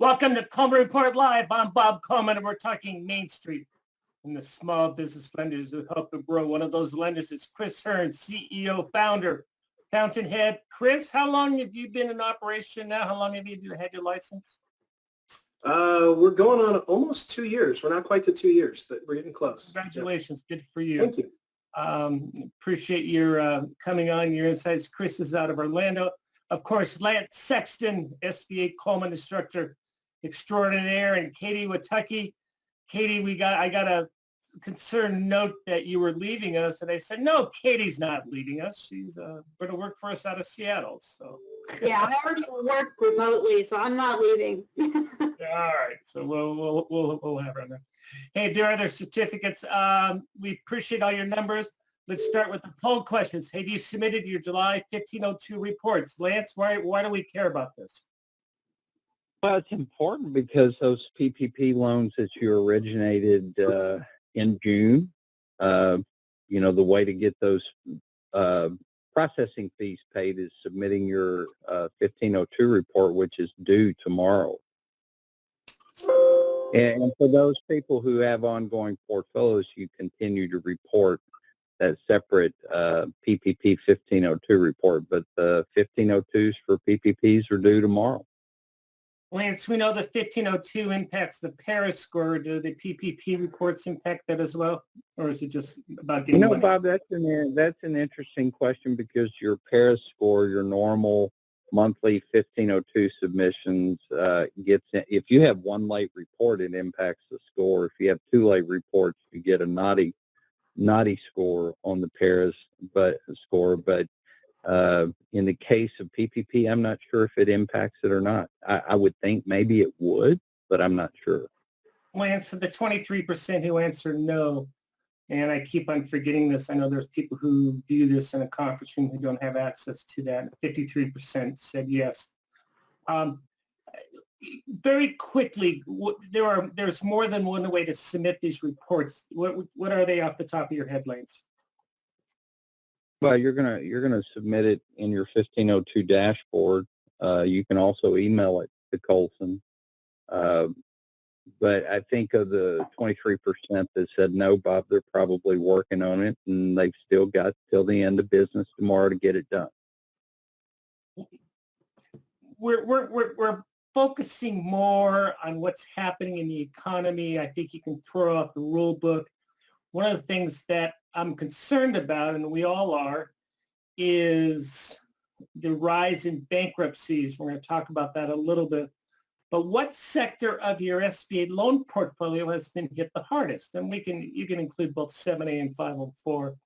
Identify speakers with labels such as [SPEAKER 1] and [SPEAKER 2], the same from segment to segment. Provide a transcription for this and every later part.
[SPEAKER 1] Welcome to Coleman Report Live. I'm Bob Coleman, and we're talking Main Street and the small business lenders who help to grow. One of those lenders is Chris Hearn, CEO, founder, Fountainhead. Chris, how long have you been in operation now? How long have you had your license?
[SPEAKER 2] We're going on almost 2 years. We're not quite to 2 years, but we're getting close.
[SPEAKER 1] Congratulations. Yep. Good for you.
[SPEAKER 2] Thank you.
[SPEAKER 1] Appreciate your coming on, your insights. Chris is out of Orlando. Of course, Lance Sexton, SBA Coleman instructor extraordinaire, and Katie Watucky. Katie, I got a concerned note that you were leaving us, and I said, no, Katie's not leaving us. She's going to work for us out of Seattle. So
[SPEAKER 3] yeah, I already work remotely, so I'm not leaving.
[SPEAKER 1] All right, so we'll have her on there. Hey, there are other certificates. We appreciate all your numbers. Let's start with the poll questions. Have you submitted your July 1502 reports? Lance, why do we care about this?
[SPEAKER 4] Well, it's important because those PPP loans that you originated in June, the way to get those processing fees paid is submitting your 1502 report, which is due tomorrow. And for those people who have ongoing portfolios, you continue to report that separate PPP 1502 report, but the 1502s for PPPs are due tomorrow.
[SPEAKER 1] Lance, we know the 1502 impacts the Paris score. Do the PPP reports impact that as well? Or is it just about getting money?
[SPEAKER 4] Bob, that's an interesting question because your Paris score, your normal monthly 1502 submissions if you have one late report, it impacts the score. If you have two late reports, you get a naughty score on the Paris score. But in the case of PPP, I'm not sure if it impacts it or not. I would think maybe it would, but I'm not sure.
[SPEAKER 1] Lance, for the 23% who answered no, and I keep on forgetting this, I know there's people who view this in a conference room who don't have access to that. 53% said yes. Very quickly, there's more than one way to submit these reports. What are they off the top of your head, Lance?
[SPEAKER 4] Well, you're gonna submit it in your 1502 dashboard. You can also email it to Coulson. But I think of the 23% that said no, Bob, they're probably working on it, and they've still got till the end of business tomorrow to get it done.
[SPEAKER 1] We're focusing more on what's happening in the economy. I think you can throw out the rule book. One of the things that I'm concerned about, and we all are, is the rise in bankruptcies. We're going to talk about that a little bit. But what sector of your SBA loan portfolio has been hit the hardest? And you can include both 7A and 504.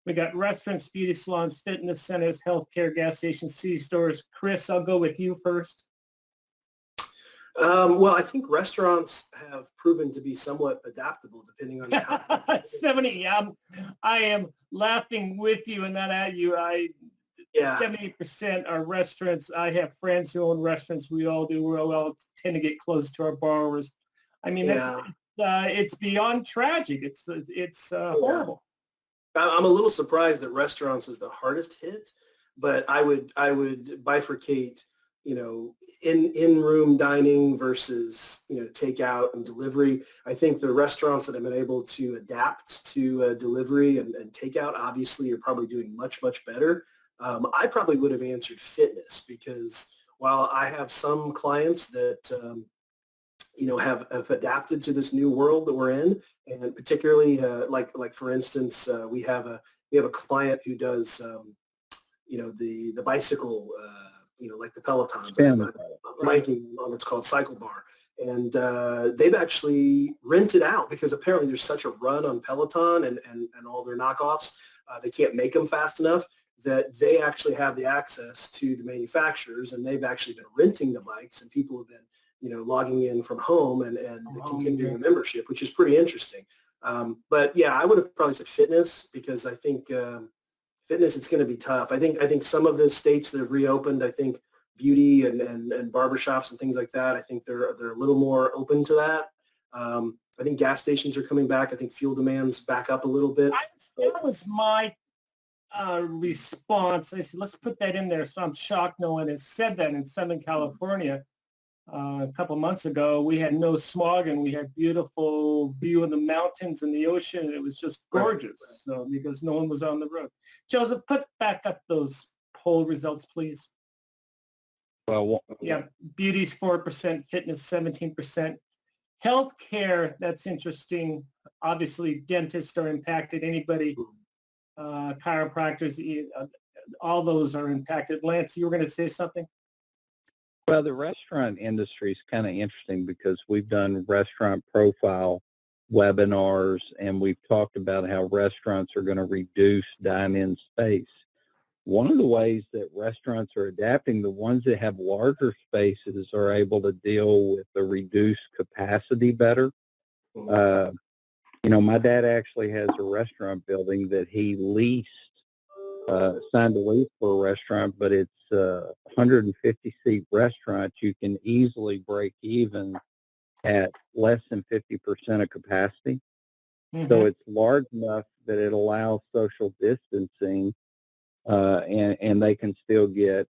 [SPEAKER 1] We got restaurants, beauty salons, fitness centers, healthcare, gas stations, C-stores. Chris, I'll go with you first.
[SPEAKER 2] Well, I think restaurants have proven to be somewhat adaptable depending on how
[SPEAKER 1] 70. I am laughing with you and not at you. 78% are restaurants. I have friends who own restaurants. We all do. We all tend to get close to our borrowers. I mean, it's beyond tragic. It's horrible.
[SPEAKER 2] I'm a little surprised that restaurants is the hardest hit, but I would bifurcate, in-room dining versus, takeout and delivery. I think the restaurants that have been able to adapt to delivery and takeout obviously are probably doing much, much better. I probably would have answered fitness because while I have some clients that, have adapted to this new world that we're in, and particularly like for instance, we have a client who does, the bicycle, like the Pelotons, ranking on what's called Cycle Bar. And they've actually rented out because apparently there's such a run on Peloton and all their knockoffs. They can't make them fast enough that they actually have the access to the manufacturers, and they've actually been renting the bikes, and people have been, logging in from home and continuing a membership, which is pretty interesting. But yeah, I would have probably said fitness because I think fitness, it's going to be tough. I think some of the states that have reopened, I think beauty and barbershops and things like that, I think they're a little more open to that. I think gas stations are coming back. I think fuel demand's back up a little bit.
[SPEAKER 1] That was my response. I said, let's put that in there. So I'm shocked no one has said that in Southern California. a couple months ago, we had no smog and we had beautiful view of the mountains and the ocean. It was just gorgeous. So because no one was on the road. Joseph, put back up those poll results, please.
[SPEAKER 4] Well,
[SPEAKER 1] Yeah, beauty's 4%, fitness 17%. Healthcare, that's interesting. Obviously, dentists are impacted. Anybody, chiropractors, all those are impacted. Lance, you were going to say something?
[SPEAKER 4] well, the restaurant industry is kind of interesting because we've done restaurant profile webinars, and we've talked about how restaurants are going to reduce dine-in space. One of the ways that restaurants are adapting, the ones that have larger spaces are able to deal with the reduced capacity better. My dad actually has a restaurant building that he leased, signed a lease for a restaurant, but it's a 150-seat restaurant. You can easily break even at less than 50% of capacity.
[SPEAKER 1] Mm-hmm.
[SPEAKER 4] So it's large enough that it allows social distancing, and they can still get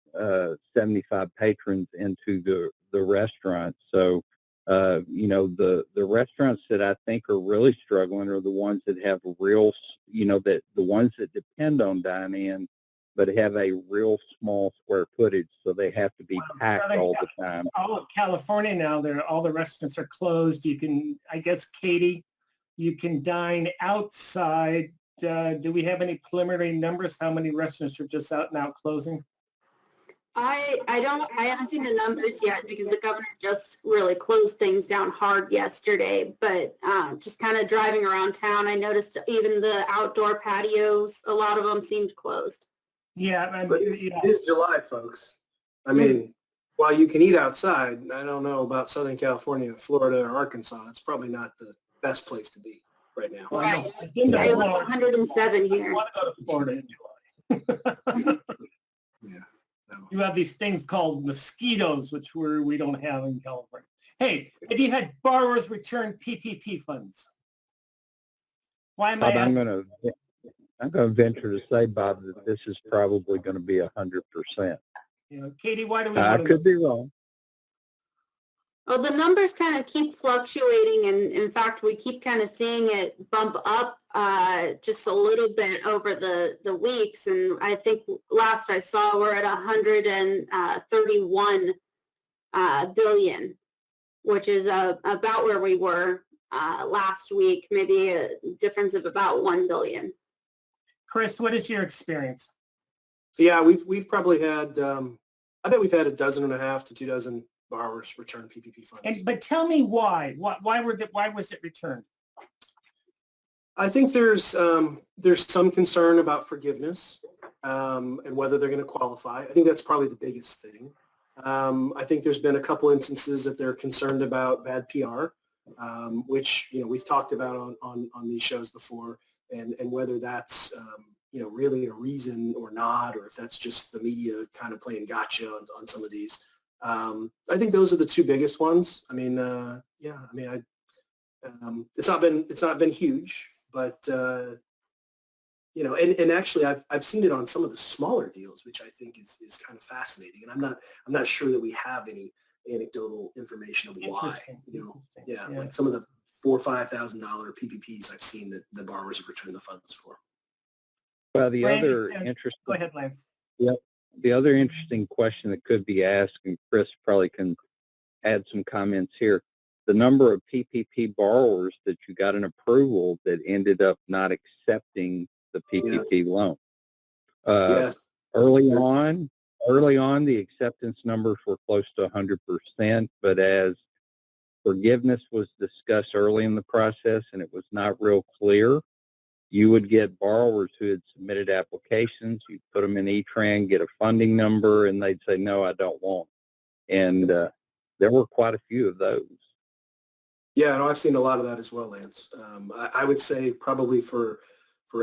[SPEAKER 4] 75 patrons into the restaurant. So, the restaurants that I think are really struggling are the ones that have real, that the ones that depend on dine-in, but have a real small square footage, so they have to be packed all the time.
[SPEAKER 1] All of California now, all the restaurants are closed. You can, I guess, Katie, you can dine outside. Do we have any preliminary numbers? How many restaurants are just out now closing?
[SPEAKER 3] I haven't seen the numbers yet because the governor just really closed things down hard yesterday, but just kind of driving around town, I noticed even the outdoor patios, a lot of them seemed closed.
[SPEAKER 1] Yeah,
[SPEAKER 2] but it is July, folks. I mean, while you can eat outside, I don't know about Southern California, Florida, or Arkansas. It's probably not the best place to be right now.
[SPEAKER 3] Right. It was 107 here.
[SPEAKER 1] I want to go to Florida in July.
[SPEAKER 2] Yeah.
[SPEAKER 1] You have these things called mosquitoes, which we don't have in California. Hey, have you had borrowers return PPP funds? Why am I
[SPEAKER 4] Bob,
[SPEAKER 1] asking?
[SPEAKER 4] I'm going to venture to say, Bob, that this is probably going to be 100%.
[SPEAKER 1] Katie, why do we?
[SPEAKER 4] I could be wrong.
[SPEAKER 3] Well, the numbers kind of keep fluctuating, and in fact, we keep kind of seeing it bump up just a little bit over the weeks. And I think last I saw we're at 131 billion, which is about where we were last week, maybe a difference of about 1 billion.
[SPEAKER 1] Chris, what is your experience?
[SPEAKER 2] Yeah, we've probably had, I bet we've had 1.5 to 2 dozen borrowers return PPP funds.
[SPEAKER 1] But tell me why? Why was it returned?
[SPEAKER 2] I think there's some concern about forgiveness and whether they're going to qualify. I think that's probably the biggest thing. I think there's been a couple instances that they're concerned about bad PR, which we've talked about on these shows before, and whether that's really a reason or not, or if that's just the media kind of playing gotcha on some of these. I think those are the two biggest ones. I mean, it's not been huge, but and actually I've seen it on some of the smaller deals, which I think is kind of fascinating. And I'm not sure that we have any anecdotal information of why. Like some of the $4,000 or $5,000 PPPs I've seen that the borrowers have returned the funds for.
[SPEAKER 4] Well, the
[SPEAKER 1] Randy
[SPEAKER 4] other
[SPEAKER 1] says,
[SPEAKER 4] interesting.
[SPEAKER 1] Go ahead, Lance.
[SPEAKER 4] Yep. The other interesting question that could be asked, and Chris probably can add some comments here, the number of PPP borrowers that you got an approval that ended up not accepting the PPP loan.
[SPEAKER 2] Yes.
[SPEAKER 4] Early on, the acceptance numbers were close to 100%, but as forgiveness was discussed early in the process and it was not real clear, you would get borrowers who had submitted applications, you'd put them in E-Tran, get a funding number, and they'd say, no, I don't want it. And there were quite a few of those.
[SPEAKER 2] Yeah, no, I've seen a lot of that as well, Lance. I would say probably for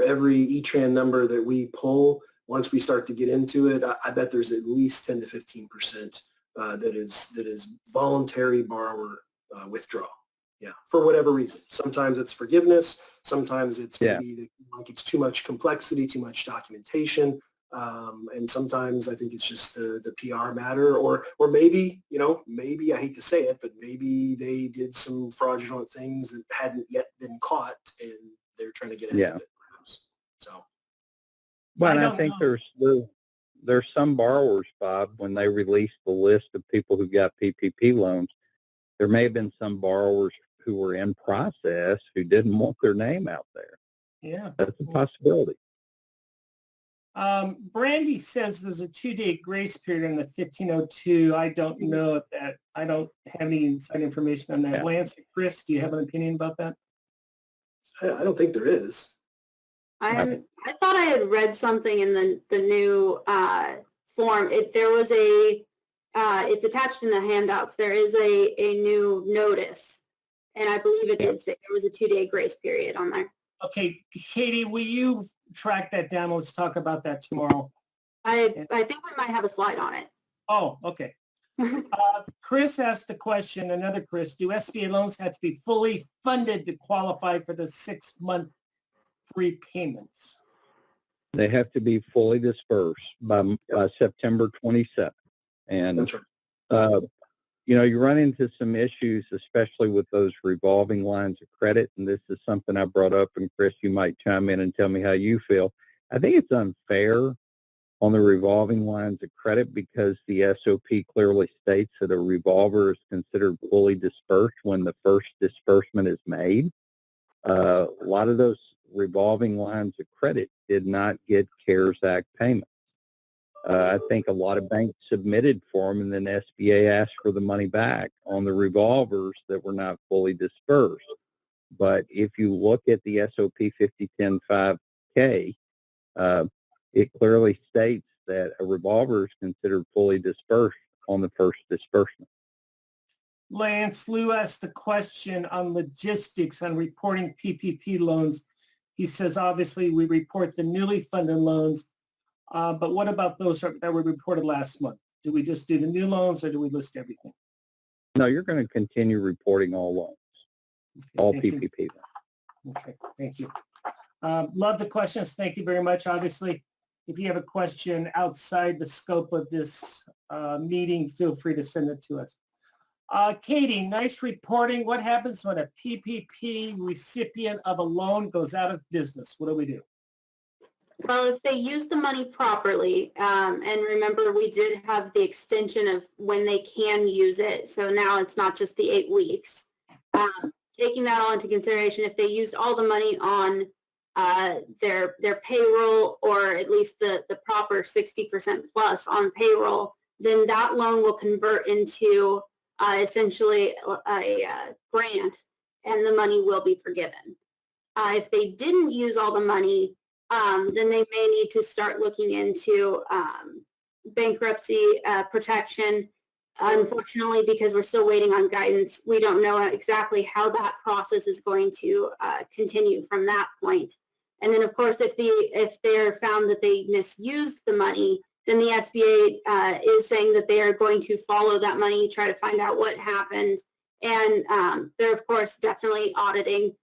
[SPEAKER 2] every E-Tran number that we pull, once we start to get into it, I bet there's at least 10 to 15% that is voluntary borrower withdrawal. Yeah, for whatever reason. Sometimes it's forgiveness. Sometimes it's maybe like it's too much complexity, too much documentation. And sometimes I think it's just the PR matter, or maybe, maybe I hate to say it, but maybe they did some fraudulent things that hadn't yet been caught and they're trying to get ahead of it, perhaps. So.
[SPEAKER 4] Well,
[SPEAKER 1] I
[SPEAKER 4] I
[SPEAKER 1] don't
[SPEAKER 4] think
[SPEAKER 1] know.
[SPEAKER 4] there's some borrowers, Bob, when they released the list of people who got PPP loans, there may have been some borrowers who were in process who didn't want their name out there.
[SPEAKER 1] Yeah.
[SPEAKER 4] That's a possibility.
[SPEAKER 1] Brandy says there's a 2-day grace period in the 1502. I don't know if that, I don't have any inside information on that.
[SPEAKER 4] Yeah.
[SPEAKER 1] Lance or Chris, do you have an opinion about that?
[SPEAKER 2] I don't think there is.
[SPEAKER 3] I thought I had read something in the new form. There was it's attached in the handouts. There is a new notice, and I believe it did say there was a 2-day grace period on there.
[SPEAKER 1] Okay, Katie, will you track that down? Let's talk about that tomorrow.
[SPEAKER 3] I think we might have a slide on it.
[SPEAKER 1] Oh, okay. Chris asked the question, another Chris, do SBA loans have to be fully funded to qualify for the 6-month free payments?
[SPEAKER 4] They have to be fully dispersed by September 27th. And,
[SPEAKER 2] That's right.
[SPEAKER 4] you run into some issues, especially with those revolving lines of credit. And this is something I brought up, and Chris, you might chime in and tell me how you feel. I think it's unfair on the revolving lines of credit because the SOP clearly states that a revolver is considered fully dispersed when the first disbursement is made. A lot of those revolving lines of credit did not get CARES Act payments. I think a lot of banks submitted for them, and then SBA asked for the money back on the revolvers that were not fully dispersed. But if you look at the SOP 5010-5K, it clearly states that a revolver is considered fully dispersed on the first disbursement.
[SPEAKER 1] Lance, Lou asked the question on logistics on reporting PPP loans. He says, obviously, we report the newly funded loans, but what about those that were reported last month? Do we just do the new loans, or do we list everything?
[SPEAKER 4] No, you're going to continue reporting all loans, all PPP loans.
[SPEAKER 1] Okay, thank you. Love the questions. Thank you very much. Obviously, if you have a question outside the scope of this meeting, feel free to send it to us. Katie, nice reporting. What happens when a PPP recipient of a loan goes out of business? What do we do?
[SPEAKER 3] Well, if they use the money properly, and remember we did have the extension of when they can use it, so now it's not just the 8 weeks. Taking that all into consideration, if they used all the money on their payroll, or at least the proper 60% plus on payroll, then that loan will convert into essentially a grant, and the money will be forgiven. If they didn't use all the money, then they may need to start looking into bankruptcy protection. Unfortunately, because we're still waiting on guidance, we don't know exactly how that process is going to continue from that point. And then, of course, if they're found that they misused the money, then the SBA is saying that they are going to follow that money, try to find out what happened. And they're, of course, definitely auditing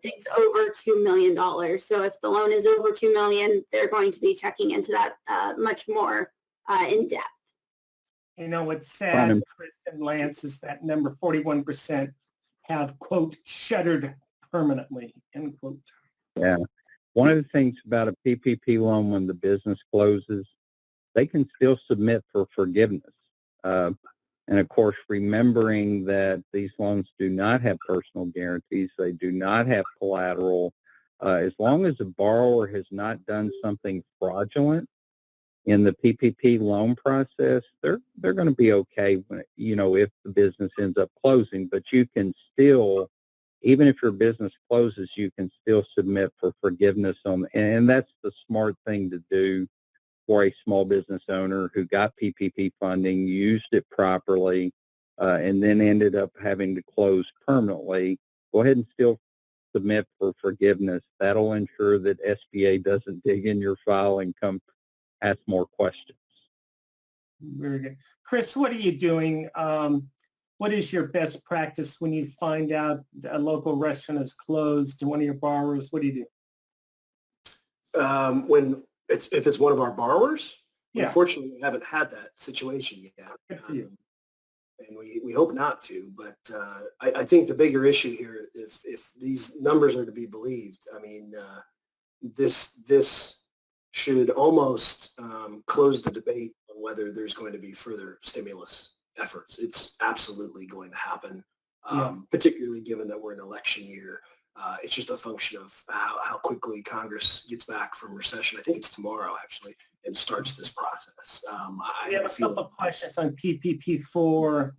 [SPEAKER 3] things over $2 million. So if the loan is over $2 million, they're going to be checking into that much more in depth.
[SPEAKER 1] You know, what's sad, Chris and Lance, is that number 41% have, quote, shuttered permanently, end quote.
[SPEAKER 4] Yeah. One of the things about a PPP loan when the business closes, they can still submit for forgiveness. And of course, remembering that these loans do not have personal guarantees, they do not have collateral. As long as the borrower has not done something fraudulent in the PPP loan process, they're going to be okay when, if the business ends up closing. But you can still, even if your business closes, you can still submit for forgiveness and that's the smart thing to do for a small business owner who got PPP funding, used it properly, and then ended up having to close permanently. Go ahead and still submit for forgiveness. That'll ensure that SBA doesn't dig in your file and come ask more questions.
[SPEAKER 1] Very good. Chris, what are you doing? What is your best practice when you find out a local restaurant is closed to one of your borrowers? What do you do?
[SPEAKER 2] If it's one of our borrowers,
[SPEAKER 1] Yeah.
[SPEAKER 2] unfortunately, we haven't had that situation yet.
[SPEAKER 1] Good for you.
[SPEAKER 2] And we hope not to, but I think the bigger issue here, if these numbers are to be believed, I mean, this should almost close the debate on whether there's going to be further stimulus efforts. It's absolutely going to happen, particularly given that we're in election year. It's just a function of how quickly Congress gets back from recession. I think it's tomorrow, actually, and starts this process.
[SPEAKER 1] We have a couple of questions on PPP4,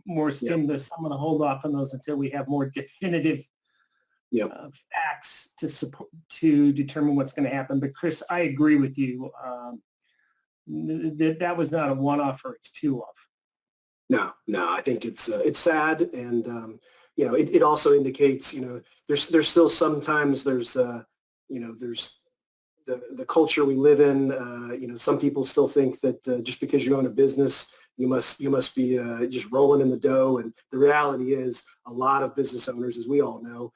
[SPEAKER 1] more stimulus. I'm going to hold off on those until we have more definitive facts to support, to determine what's going to happen. But Chris, I agree with you. That was not a one-off or a two-off.
[SPEAKER 2] No, I think it's sad, and it also indicates there's still sometimes there's the culture we live in. Some people still think that just because you own a business, you must be just rolling in the dough, and the reality is a lot of business owners, as we all know,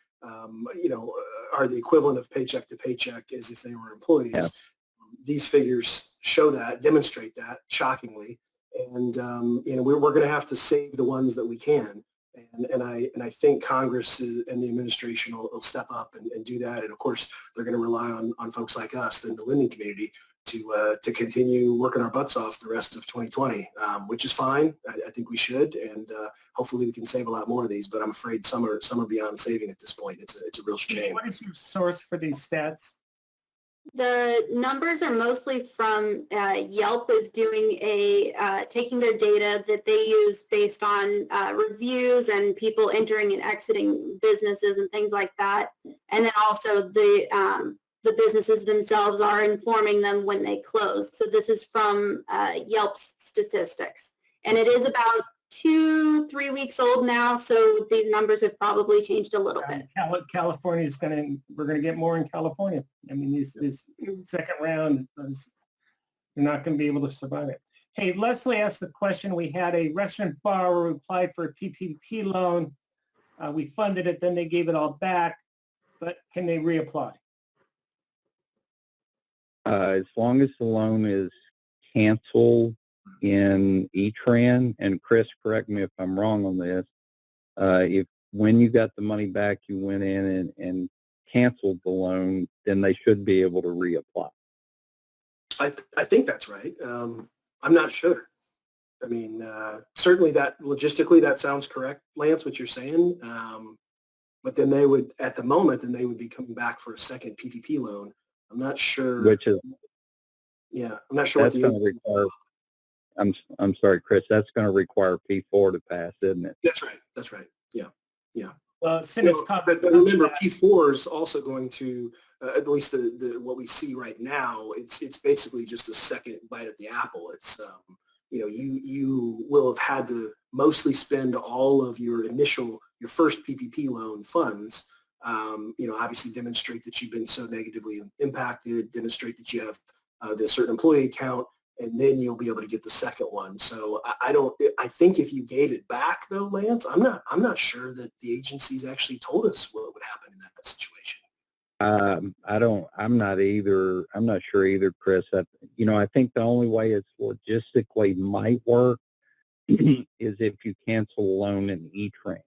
[SPEAKER 2] are the equivalent of paycheck to paycheck as if they were employees. Yeah. These figures show that, demonstrate that, shockingly. And, we're going to have to save the ones that we can. And I think Congress and the administration will step up and do that. And of course, they're going to rely on folks like us in the lending community to continue working our butts off the rest of 2020, which is fine. I think we should, and hopefully we can save a lot more of these. But I'm afraid some are beyond saving at this point. It's a real shame.
[SPEAKER 1] What is your source for these stats?
[SPEAKER 3] The numbers are mostly from Yelp is doing taking their data that they use based on reviews and people entering and exiting businesses and things like that. And then also the businesses themselves are informing them when they close. So this is from Yelp's statistics. And it is about 2-3 weeks old now, so these numbers have probably changed a little bit.
[SPEAKER 1] California is we're going to get more in California. I mean, this second round, you're not going to be able to survive it. Hey, Leslie asked the question. We had a restaurant borrower who applied for a PPP loan. We funded it, then they gave it all back, but can they reapply?
[SPEAKER 4] As long as the loan is canceled in E-Tran, and Chris, correct me if I'm wrong on this, if when you got the money back, you went in and canceled the loan, then they should be able to reapply.
[SPEAKER 2] I think that's right. I'm not sure. I mean, certainly that logistically that sounds correct, Lance, what you're saying. But then they would, at the moment, then they would be coming back for a second PPP loan. I'm not sure.
[SPEAKER 4] Which is,
[SPEAKER 2] I'm not sure what
[SPEAKER 4] that's going to require. I'm sorry, Chris. That's going to require P4 to pass, isn't it?
[SPEAKER 2] That's right. Yeah.
[SPEAKER 1] Well,
[SPEAKER 2] but remember, P4 is also going to, at least the what we see right now, it's basically just a second bite at the apple. It's you will have had to mostly spend all of your first PPP loan funds. Obviously demonstrate that you've been so negatively impacted, demonstrate that you have the certain employee account, and then you'll be able to get the second one. So I think if you gave it back though, Lance, I'm not sure that the agencies actually told us what would happen in that situation.
[SPEAKER 4] I'm not sure either, Chris. I think the only way it's logistically might work is if you cancel a loan in E-Tran.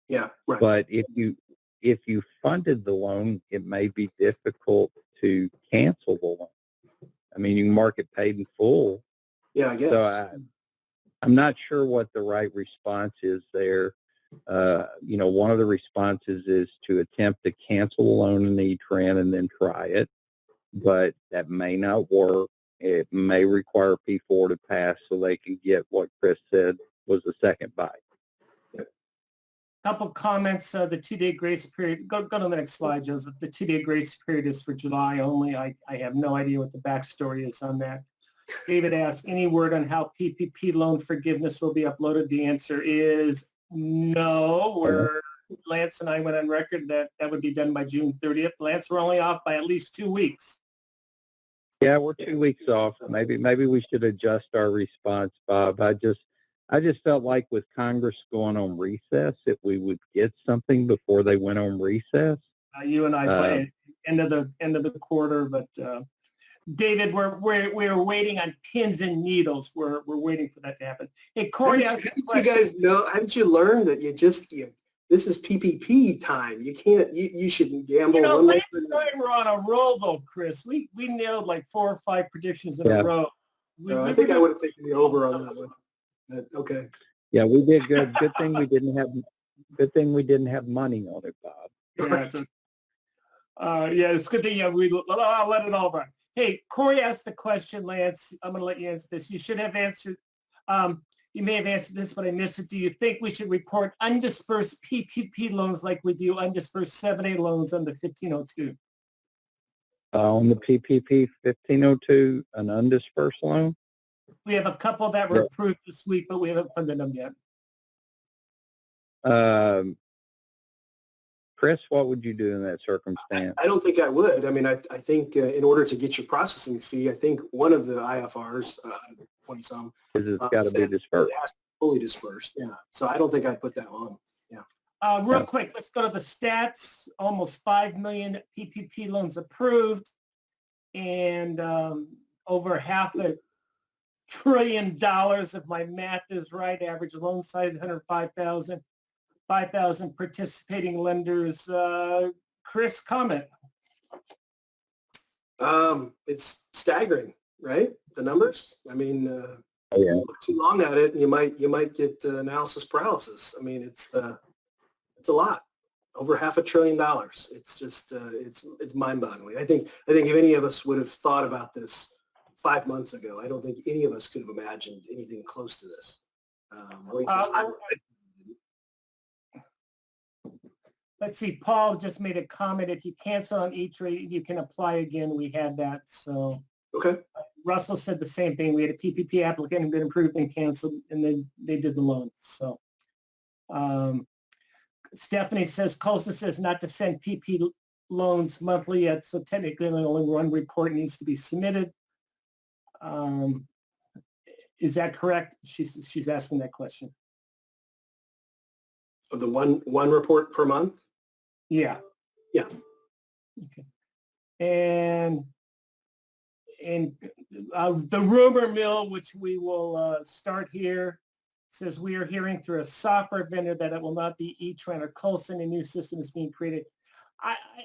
[SPEAKER 2] Yeah, right.
[SPEAKER 4] But if you funded the loan, it may be difficult to cancel the loan. I mean, you can mark it paid in full.
[SPEAKER 2] Yeah, I guess.
[SPEAKER 4] So I'm not sure what the right response is there. One of the responses is to attempt to cancel the loan in E-Tran and then try it, but that may not work. It may require P4 to pass so they can get what Chris said was a second bite.
[SPEAKER 1] Couple comments. The 2-day grace period. Go to the next slide, Joseph. The 2-day grace period is for July only. I have no idea what the backstory is on that. David asked, any word on how PPP loan forgiveness will be uploaded? The answer is no. Lance and I went on record that would be done by June 30th. Lance, we're only off by at least 2 weeks.
[SPEAKER 4] Yeah, we're 2 weeks off. Maybe we should adjust our response, Bob. I just felt like with Congress going on recess, that we would get something before they went on recess.
[SPEAKER 1] You and I by end of the quarter, but David, we're waiting on pins and needles. We're waiting for that to happen. Hey, Corey,
[SPEAKER 2] Haven't you guys know? Haven't you learned that this is PPP time? You can't. You shouldn't gamble.
[SPEAKER 1] Last night we're on a roll though, Chris. We nailed like 4 or 5 predictions in a row.
[SPEAKER 2] I think I would have taken the over on that one. Okay.
[SPEAKER 4] Yeah, we did good. Good thing we didn't have money on it, Bob.
[SPEAKER 1] Yeah, it's a good thing. Yeah, I'll let it all run. Hey, Corey asked a question, Lance. I'm going to let you answer this. You should have answered. You may have answered this, but I missed it. Do you think we should report undispersed PPP loans like we do undispersed 7A loans on the 1502?
[SPEAKER 4] On the PPP 1502, an undispersed loan?
[SPEAKER 1] We have a couple that were approved this week, but we haven't funded them yet.
[SPEAKER 4] Chris, what would you do in that circumstance?
[SPEAKER 2] I don't think I would. I mean, I think in order to get your processing fee, I think one of the IFRs, 20-some,
[SPEAKER 4] it's got to be dispersed.
[SPEAKER 2] It has to be fully dispersed, yeah. So I don't think I'd put that on, yeah.
[SPEAKER 1] Real quick, let's go to the stats. Almost 5 million PPP loans approved, and over $500 billion, if my math is right. Average loan size 105,000. 5,000 participating lenders. Chris, comment.
[SPEAKER 2] It's staggering, right? The numbers. I mean, look too long at it, and you might get analysis paralysis. I mean, it's a lot. Over $500 billion. It's just it's mind-boggling. I think if any of us would have thought about this 5 months ago, I don't think any of us could have imagined anything close to this.
[SPEAKER 1] Let's see. Paul just made a comment. If you cancel on E-Trade, you can apply again. We had that. So
[SPEAKER 2] okay.
[SPEAKER 1] Russell said the same thing. We had a PPP applicant who been approved and canceled, and then they did the loan. So Stephanie says COSA says not to send PP loans monthly yet, so technically only one report needs to be submitted. Is that correct? She's asking that question.
[SPEAKER 2] Of the one report per month?
[SPEAKER 1] Yeah.
[SPEAKER 2] Yeah.
[SPEAKER 1] Okay. And the rumor mill, which we will start here, says we are hearing through a software vendor that it will not be E-Tran or Coleman. A new system is being created.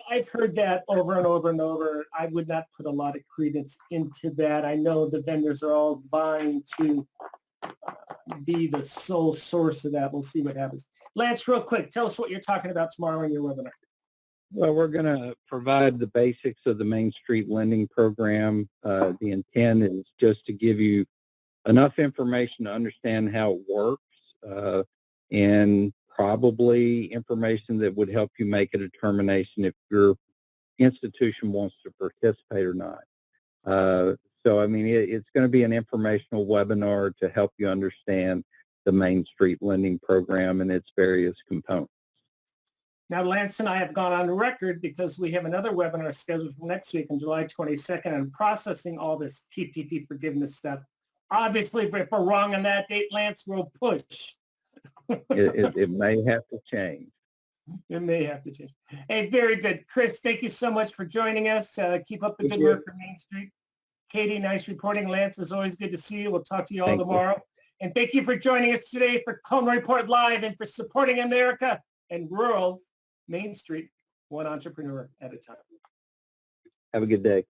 [SPEAKER 1] I've heard that over and over and over. I would not put a lot of credence into that. I know the vendors are all vying to be the sole source of that. We'll see what happens. Lance, real quick, tell us what you're talking about tomorrow in your webinar.
[SPEAKER 4] Well, we're going to provide the basics of the Main Street lending program. The intent is just to give you enough information to understand how it works and probably information that would help you make a determination if your institution wants to participate or not. So, I mean, it's going to be an informational webinar to help you understand the Main Street lending program and its various components.
[SPEAKER 1] Now, Lance and I have gone on record because we have another webinar scheduled for next week on July 22nd on processing all this PPP forgiveness stuff. Obviously, if we're wrong on that date, Lance, we'll push.
[SPEAKER 4] It may have to change.
[SPEAKER 1] It may have to change. Hey, very good. Chris, thank you so much for joining us. Keep up the good work for Main Street. Katie, nice reporting. Lance, it's always good to see you. We'll talk to you all tomorrow. And thank you for joining us today for Coleman Report Live and for supporting America and rural Main Street, one entrepreneur at a time.
[SPEAKER 4] Have a good day.